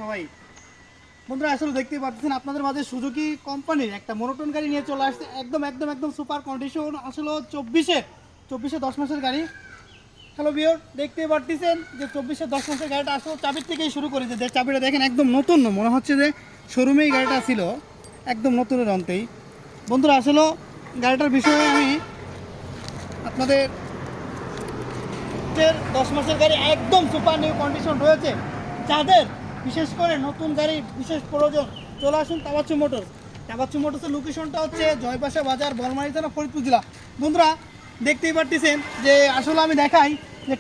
সবাই। বন্ধুরা আসলে দেখতেই পাচ্ছেন আপনাদের মাঝে সুজুকি কোম্পানির একটা মোনোটন গাড়ি নিয়ে চলে আসছে, একদম একদম একদম সুপার কন্ডিশন। আসলে চব্বিশে 10 মাসের গাড়ি। হ্যালো ভিউয়ার, দেখতেই পাচ্ছেন যে 24-এ 10 মাসের গাড়িটা আসলে চাবির থেকেই শুরু করেছে। যে চাবিটা দেখেন একদম নতুন, মনে হচ্ছে যে শোরুমেই গাড়িটা ছিল, একদম নতুনের অন্তেই। বন্ধুরা আসলে গাড়িটার বিষয়ে আমি আপনাদের 10 মাসের গাড়ি একদম সুপার নিউ কন্ডিশন রয়েছে। যাদের বিশেষ করে নতুন গাড়ির বিশেষ প্রয়োজন, চলে আসুন তাবাচ্চু মোটরস। তাবাচ্চু মোটরসের লোকেশনটা হচ্ছে জয়পাশা বাজার, বলমারি থানা, ফরিদপুর জেলা। বন্ধুরা দেখতেই পাচ্ছেন যে আসলে আমি দেখাই যে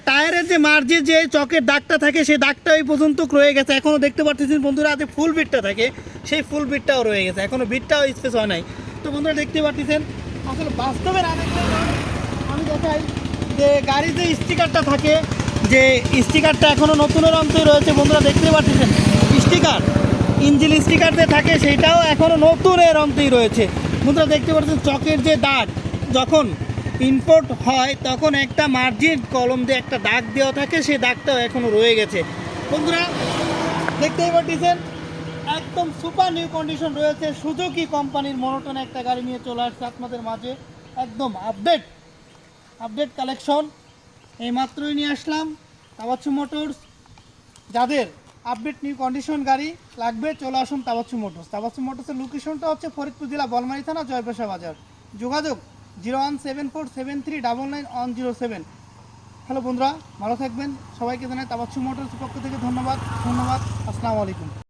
টায়ারের যে মার্জে যে চকের দাগটা থাকে, সেই দাগটা এই পর্যন্ত রয়ে গেছে। এখনও দেখতে পাচ্ছেন বন্ধুরা, যে ফুল বিটটা থাকে সেই ফুল বিটটাও রয়ে গেছে, এখনও বিটটাও স্পেস হয় নাই। তো বন্ধুরা দেখতে পাচ্ছেন আসলে বাস্তবে না দেখলে আমি দেখাই যে গাড়ির যে স্টিকারটা থাকে, যে স্টিকারটা এখনও নতুনের অন্তই রয়েছে। বন্ধুরা দেখতে পাচ্ছেন স্টিকার, ইঞ্জিন স্টিকার যে থাকে সেইটাও এখনও নতুনের অন্তই রয়েছে। বন্ধুরা দেখতে পাচ্ছেন চকের যে দাগ, যখন ইম্পোর্ট হয় তখন একটা মার্জিন কলম দিয়ে একটা দাগ দেওয়া থাকে, সেই দাগটাও এখনও রয়ে গেছে। বন্ধুরা দেখতেই পাচ্ছেন একদম সুপার নিউ কন্ডিশন রয়েছে। সুজুকি কোম্পানির মোনোটন একটা গাড়ি নিয়ে চলে আসছে আপনাদের মাঝে, একদম আপডেট কালেকশন এই মাত্রই নিয়ে আসলাম। তাবাচ্চু মোটরস, যাদের আপডেট নিউ কন্ডিশন গাড়ি লাগবে চলে আসুন তাবাচ্চু মোটরস। তাবাচ্চু মোটরসের লোকেশনটা হচ্ছে ফরিদপুর জেলা, বলমারি থানা, জয়পাশা বাজার। যোগাযোগ 017473999107। হ্যালো বন্ধুরা, ভালো থাকবেন। সবাইকে জানাই তাবাচ্চু মোটরস পক্ষ থেকে ধন্যবাদ। আসসালামু আলাইকুম।